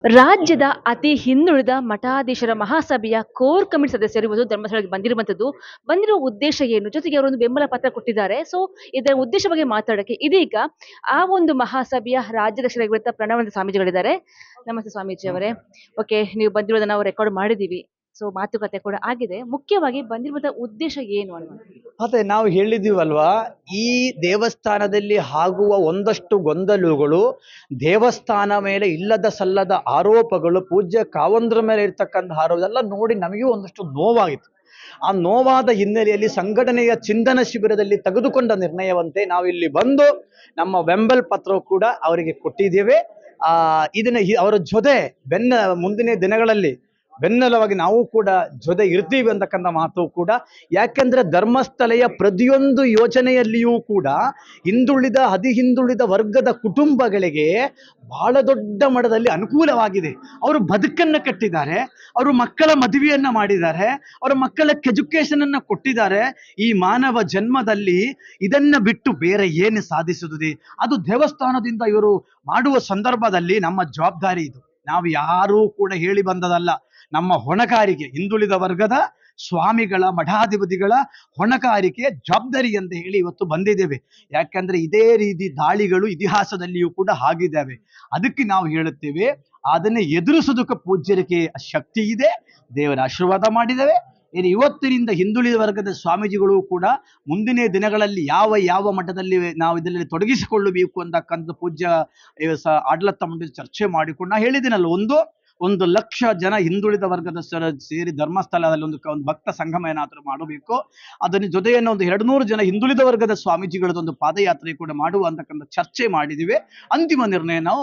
ರಾಜ್ಯದ ಅತಿ ಹಿಂದುಳಿದ ಮಠಾಧೀಶರ ಮಹಾಸಭೆಯ ಕೋರ್ ಕಮಿಟಿ ಸದಸ್ಯರು ಇವತ್ತು ಧರ್ಮಸ್ಥಳಕ್ಕೆ ಬಂದಿರುವಂತದ್ದು. ಬಂದಿರುವ ಉದ್ದೇಶ ಏನು, ಜೊತೆಗೆ ಅವರೊಂದು ಬೆಂಬಲ ಪತ್ರ ಕೊಟ್ಟಿದ್ದಾರೆ. ಸೊ ಇದರ ಉದ್ದೇಶ ಬಗ್ಗೆ ಮಾತಾಡಕ್ಕೆ ಇದೀಗ ಆ ಒಂದು ಮಹಾಸಭೆಯ ರಾಜ್ಯಾಧ್ಯಕ್ಷರಾಗಿರುವಂತಹ ಪ್ರಣವಾನಂದ ಸ್ವಾಮೀಜಿಗಳಿದ್ದಾರೆ. ನಮಸ್ತೆ ಸ್ವಾಮೀಜಿ ಅವರೇ. ಓಕೆ, ನೀವು ಬಂದಿರೋದನ್ನ ನಾವು ರೆಕಾರ್ಡ್ ಮಾಡಿದೀವಿ. ಸೊ ಮಾತುಕತೆ ಕೂಡ ಆಗಿದೆ. ಮುಖ್ಯವಾಗಿ ಬಂದಿರುವಂತಹ ಉದ್ದೇಶ ಏನು ಅನ್ನೋದು. ಅದೇ ನಾವು ಹೇಳಿದೀವಲ್ವಾ, ಈ ದೇವಸ್ಥಾನದಲ್ಲಿ ಆಗುವ ಒಂದಷ್ಟು ಗೊಂದಲಗಳು, ದೇವಸ್ಥಾನ ಮೇಲೆ ಇಲ್ಲದ ಸಲ್ಲದ ಆರೋಪಗಳು, ಪೂಜ್ಯ ಕಾವಂದ್ರ ಮೇಲೆ ಇರ್ತಕ್ಕಂಥ ಆರೋಪ ಎಲ್ಲ ನೋಡಿ ನಮಗೂ ಒಂದಷ್ಟು ನೋವಾಗಿತ್ತು. ಆ ನೋವಾದ ಹಿನ್ನೆಲೆಯಲ್ಲಿ ಸಂಘಟನೆಯ ಚಿಂತನ ಶಿಬಿರದಲ್ಲಿ ತೆಗೆದುಕೊಂಡ ನಿರ್ಣಯವಂತೆ ನಾವು ಇಲ್ಲಿ ಬಂದು ನಮ್ಮ ಬೆಂಬಲ ಪತ್ರ ಕೂಡ ಅವರಿಗೆ ಕೊಟ್ಟಿದ್ದೇವೆ. ಇದನ್ನ ಅವರ ಜೊತೆ ಮುಂದಿನ ದಿನಗಳಲ್ಲಿ ಬೆನ್ನೆಲುವಾಗಿ ನಾವು ಕೂಡ ಜೊತೆ ಇರ್ತೀವಿ ಅಂತಕ್ಕಂಥ ಮಾತು ಕೂಡ. ಯಾಕೆಂದ್ರೆ ಧರ್ಮಸ್ಥಳಯ ಪ್ರತಿಯೊಂದು ಯೋಜನೆಯಲ್ಲಿಯೂ ಕೂಡ ಹಿಂದುಳಿದ ವರ್ಗದ ಕುಟುಂಬಗಳಿಗೆ ಬಹಳ ದೊಡ್ಡ ಮಟ್ಟದಲ್ಲಿ ಅನುಕೂಲವಾಗಿದೆ. ಅವರು ಬದುಕನ್ನು ಕಟ್ಟಿದ್ದಾರೆ, ಅವರು ಮಕ್ಕಳ ಮದುವೆಯನ್ನ ಮಾಡಿದ್ದಾರೆ, ಅವರ ಮಕ್ಕಳಕ್ಕೆ ಎಜುಕೇಶನ್ ಅನ್ನ ಕೊಟ್ಟಿದ್ದಾರೆ. ಈ ಮಾನವ ಜನ್ಮದಲ್ಲಿ ಇದನ್ನ ಬಿಟ್ಟು ಬೇರೆ ಏನು ಸಾಧಿಸುತ್ತದೆ? ಅದು ದೇವಸ್ಥಾನದಿಂದ ಇವರು ಮಾಡುವ ಸಂದರ್ಭದಲ್ಲಿ ನಮ್ಮ ಜವಾಬ್ದಾರಿ ಇದು. ನಾವು ಯಾರೂ ಕೂಡ ಹೇಳಿ ಬಂದದಲ್ಲ. ನಮ್ಮ ಹೊಣೆಗಾರಿಕೆ, ಹಿಂದುಳಿದ ವರ್ಗದ ಸ್ವಾಮಿಗಳ ಮಠಾಧಿಪತಿಗಳ ಹೊಣೆಗಾರಿಕೆ ಜವಾಬ್ದಾರಿ ಅಂತ ಹೇಳಿ ಇವತ್ತು ಬಂದಿದ್ದೇವೆ. ಯಾಕಂದ್ರೆ ಇದೇ ರೀತಿ ದಾಳಿಗಳು ಇತಿಹಾಸದಲ್ಲಿಯೂ ಕೂಡ ಆಗಿದ್ದಾವೆ. ಅದಕ್ಕೆ ನಾವು ಹೇಳುತ್ತೇವೆ, ಅದನ್ನೇ ಎದುರಿಸೋದಕ್ಕೆ ಪೂಜ್ಯರಿಗೆ ಶಕ್ತಿ ಇದೆ, ದೇವರ ಆಶೀರ್ವಾದ ಮಾಡಿದ್ದೇವೆ. ಇವತ್ತಿನಿಂದ ಹಿಂದುಳಿದ ವರ್ಗದ ಸ್ವಾಮೀಜಿಗಳು ಕೂಡ ಮುಂದಿನ ದಿನಗಳಲ್ಲಿ ಯಾವ ಮಟ್ಟದಲ್ಲಿ ನಾವು ಇದರಲ್ಲಿ ತೊಡಗಿಸಿಕೊಳ್ಳಬೇಕು ಅಂತಕ್ಕಂಥ ಪೂಜ್ಯ ಆಡಳಿತ ಮಂಡಳಿ ಚರ್ಚೆ ಮಾಡಿಕೊಂಡು ನಾ ಹೇಳಿದ್ದೀನಲ್ಲ, ಒಂದು ಲಕ್ಷ ಜನ ಹಿಂದುಳಿದ ವರ್ಗದ ಸೇರಿ ಧರ್ಮಸ್ಥಳದಲ್ಲಿ ಒಂದು ಭಕ್ತ ಸಂಗಮ ಏನಾದರೂ ಮಾಡಬೇಕು. ಅದರ ಜೊತೆಯನ್ನು ಒಂದು 200 ಜನ ಹಿಂದುಳಿದ ವರ್ಗದ ಸ್ವಾಮೀಜಿಗಳದೊಂದು ಪಾದಯಾತ್ರೆ ಕೂಡ ಮಾಡುವ ಅಂತಕ್ಕಂಥ ಚರ್ಚೆ ಮಾಡಿದ್ದೀವಿ. ಅಂತಿಮ ನಿರ್ಣಯ ನಾವು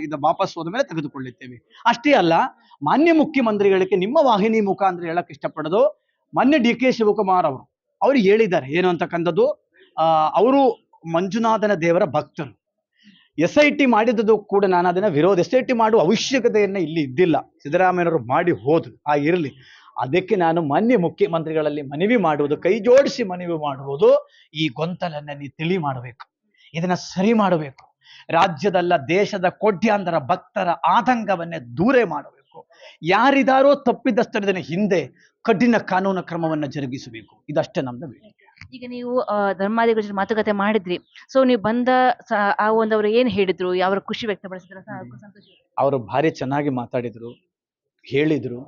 ಇದು ವಾಪಸ್ ಹೋದ ಮೇಲೆ ತೆಗೆದುಕೊಳ್ಳುತ್ತೇವೆ. ಅಷ್ಟೇ ಅಲ್ಲ, ಮಾನ್ಯ ಮುಖ್ಯಮಂತ್ರಿಗಳಿಗೆ ನಿಮ್ಮ ವಾಹಿನಿ ಮುಖಾಂತರ ಹೇಳಕ್ ಇಷ್ಟಪಡೋದು, ಮಾನ್ಯ ಡಿ ಕೆ ಶಿವಕುಮಾರ್ ಅವರು ಹೇಳಿದ್ದಾರೆ ಏನು ಅಂತಕ್ಕಂಥದ್ದು. ಅವರು ಮಂಜುನಾಥನ ದೇವರ ಭಕ್ತರು. SIT ಮಾಡಿದ್ದು ಕೂಡ ನಾನು ಅದನ್ನ ವಿರೋಧ. SIT ಮಾಡುವ ಅವಶ್ಯಕತೆಯನ್ನ ಇಲ್ಲಿ ಇದ್ದಿಲ್ಲ, ಸಿದ್ದರಾಮಯ್ಯನವರು ಮಾಡಿ ಹೋದ್ರು. ಇರಲಿ, ಅದಕ್ಕೆ ನಾನು ಮಾನ್ಯ ಮುಖ್ಯಮಂತ್ರಿಗಳಲ್ಲಿ ಮನವಿ ಮಾಡುವುದು, ಕೈ ಜೋಡಿಸಿ ಮನವಿ ಮಾಡುವುದು, ಈ ಗೊಂದಲನ್ನ ನೀವು ತಿಳಿ ಮಾಡಬೇಕು, ಇದನ್ನ ಸರಿ ಮಾಡಬೇಕು. ರಾಜ್ಯದಲ್ಲ, ದೇಶದ ಕೋಟ್ಯಾಂತರ ಭಕ್ತರ ಆತಂಕವನ್ನೇ ದೂರ ಮಾಡಬೇಕು. ಯಾರಿದಾರೋ ತಪ್ಪಿದಷ್ಟರ ಹಿಂದೆ ಕಠಿಣ ಕಾನೂನು ಕ್ರಮವನ್ನು ಜರುಗಿಸಬೇಕು. ಇದಷ್ಟೇ ನಮ್ದು ಬೇಡಿಕೆ. ಈಗ ನೀವು ಧರ್ಮಾಧಿಕಾರಿ ಜೊತೆ ಮಾತುಕತೆ ಮಾಡಿದ್ರಿ. ಸೊ ನೀವು ಬಂದ ಆ ಒಂದು ಅವ್ರು ಏನ್ ಹೇಳಿದ್ರು, ಯಾವ ಖುಷಿ ವ್ಯಕ್ತಪಡಿಸಿದ್ರು? ಅವರು ಭಾರಿ ಚೆನ್ನಾಗಿ ಮಾತಾಡಿದ್ರು, ಹೇಳಿದ್ರು.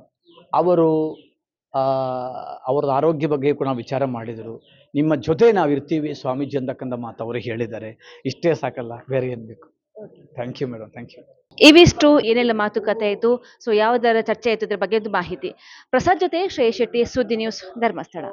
ಅವರು ಅವ್ರ ಆರೋಗ್ಯ ಬಗ್ಗೆ ಕೂಡ ನಾವು ವಿಚಾರ ಮಾಡಿದ್ರು. ನಿಮ್ಮ ಜೊತೆ ನಾವು ಇರ್ತೀವಿ ಸ್ವಾಮೀಜಿ ಅಂತಕ್ಕಂಥ ಮಾತು ಅವರು ಹೇಳಿದ್ದಾರೆ. ಇಷ್ಟೇ ಸಾಕಲ್ಲ, ಬೇರೆ ಏನ್ ಬೇಕು? Thank you madam, thank you. ಇವಿಷ್ಟು ಏನೆಲ್ಲ ಮಾತುಕತೆ ಆಯಿತು, ಸೊ ಯಾವುದರ ಚರ್ಚೆ ಆಯಿತು ಇದ್ರ ಬಗ್ಗೆ ಮಾಹಿತಿ. ಪ್ರಸಾದ್ ಜೊತೆ ಶ್ರೇಯಸ್ ಶೆಟ್ಟಿ, ಸುದ್ದಿ ನ್ಯೂಸ್, ಧರ್ಮಸ್ಥಳ.